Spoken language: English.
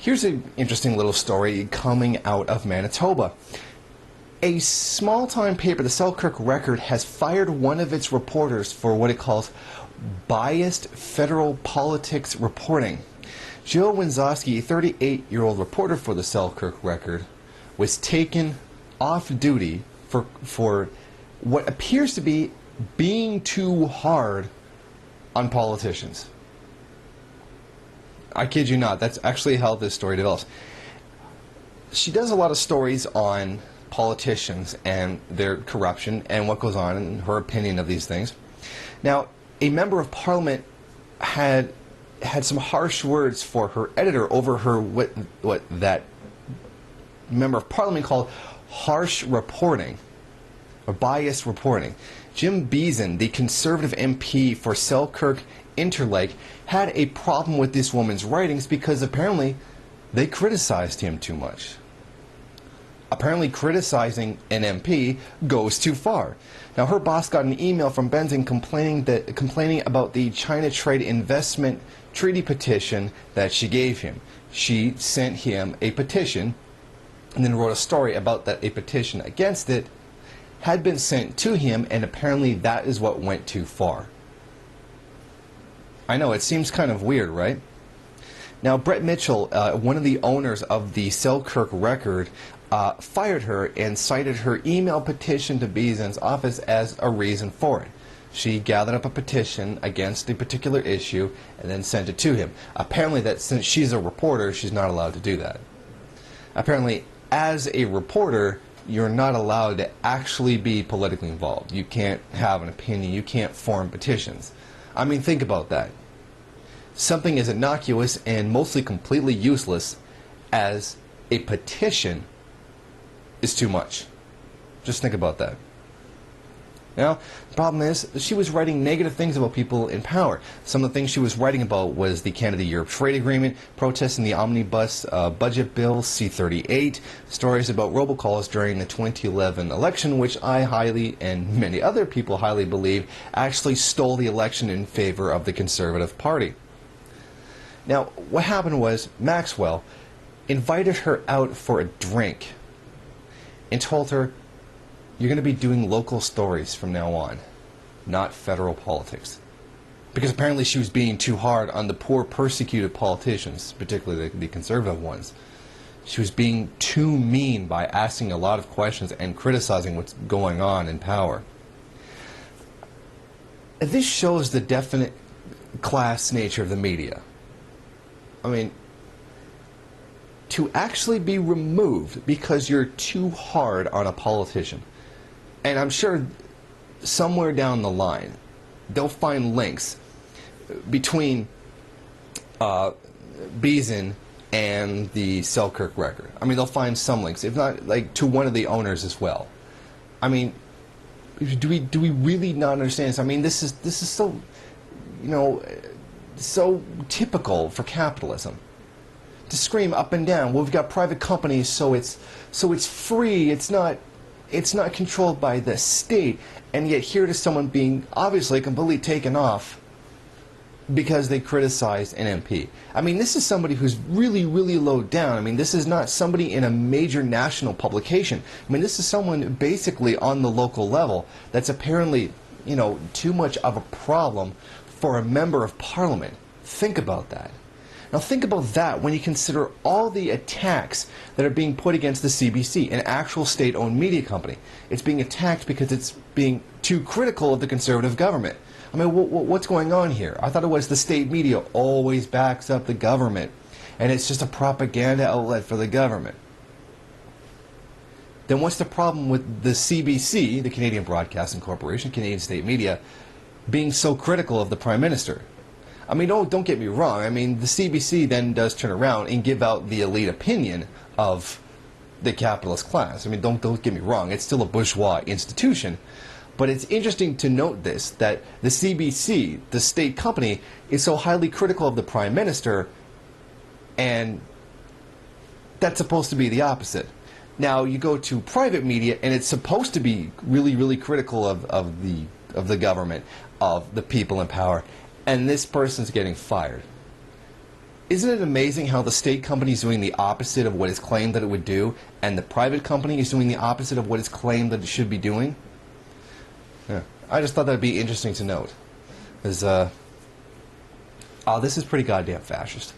Here's an interesting little story coming out of Manitoba. A small-time paper, the Selkirk Record, has fired one of its reporters for what it calls biased federal politics reporting. Jill Winzowski, a 38-year-old reporter for the Selkirk Record, was taken off duty for what appears to be being too hard on politicians. I kid you not, that's actually how this story develops. She does a lot of stories on politicians and their corruption and what goes on and her opinion of these things. Now, a member of parliament had some harsh words for her editor over her what that member of parliament called harsh reporting or biased reporting. Jim Beeson, the Conservative MP for Selkirk-Interlake, had a problem with this woman's writings because apparently they criticized him too much. Apparently criticizing an MP goes too far. Now, her boss got an email from Benson complaining about the China Trade Investment Treaty petition that she gave him. She sent him a petition and then wrote a story about that a petition against it had been sent to him, and apparently that is what went too far. I know, it seems kind of weird, right? Now, Brett Mitchell, one of the owners of the Selkirk Record, fired her and cited her email petition to Beeson's office as a reason for it. She gathered up a petition against a particular issue and then sent it to him. Apparently, that since she's a reporter, she's not allowed to do that. Apparently, as a reporter, you're not allowed to actually be politically involved. You can't have an opinion. You can't form petitions. I mean, think about that. Something as innocuous and mostly completely useless as a petition is too much. Just think about that. Now, the problem is, she was writing negative things about people in power. Some of the things she was writing about was the Canada-Europe Trade Agreement, protests in the Omnibus Budget Bill, C-38, stories about robocalls during the 2011 election, which I highly, and many other people highly believe, actually stole the election in favor of the Conservative Party. Now, what happened was, Maxwell invited her out for a drink and told her, you're going to be doing local stories from now on, not federal politics. Because apparently she was being too hard on the poor persecuted politicians, particularly the conservative ones. She was being too mean by asking a lot of questions and criticizing what's going on in power. This shows the definite class nature of the media. I mean, to actually be removed because you're too hard on a politician. And I'm sure somewhere down the line, they'll find links between Beeson and the Selkirk Record. I mean, they'll find some links, if not like to one of the owners as well. I mean, do we really not understand this? I mean, this is so, you know, so typical for capitalism. To scream up and down, well, we've got private companies, so it's free. It's not controlled by the state, and yet here is someone being obviously completely taken off because they criticized an MP. I mean, this is somebody who's really, really low down. I mean, this is not somebody in a major national publication. I mean, this is someone basically on the local level that's apparently, you know, too much of a problem for a member of parliament. Think about that. Now think about that when you consider all the attacks that are being put against the CBC, an actual state-owned media company. It's being attacked because it's being too critical of the Conservative government. I mean, what's going on here? I thought it was the state media always backs up the government, and it's just a propaganda outlet for the government. Then what's the problem with the CBC, the Canadian Broadcasting Corporation, Canadian State Media, being so critical of the Prime Minister? I mean, don't get me wrong. I mean, the CBC then does turn around and give out the elite opinion of the capitalist class. I mean, don't get me wrong. It's still a bourgeois institution. But it's interesting to note this, that the CBC, the state company, is so highly critical of the Prime Minister, and that's supposed to be the opposite. Now, you go to private media, and it's supposed to be really, really critical of the government, of the people in power. And this person's getting fired. Isn't it amazing how the state company is doing the opposite of what it's claimed that it would do, and the private company is doing the opposite of what it's claimed that it should be doing? Yeah. I just thought that would be interesting to note. Because, this is pretty goddamn fascist.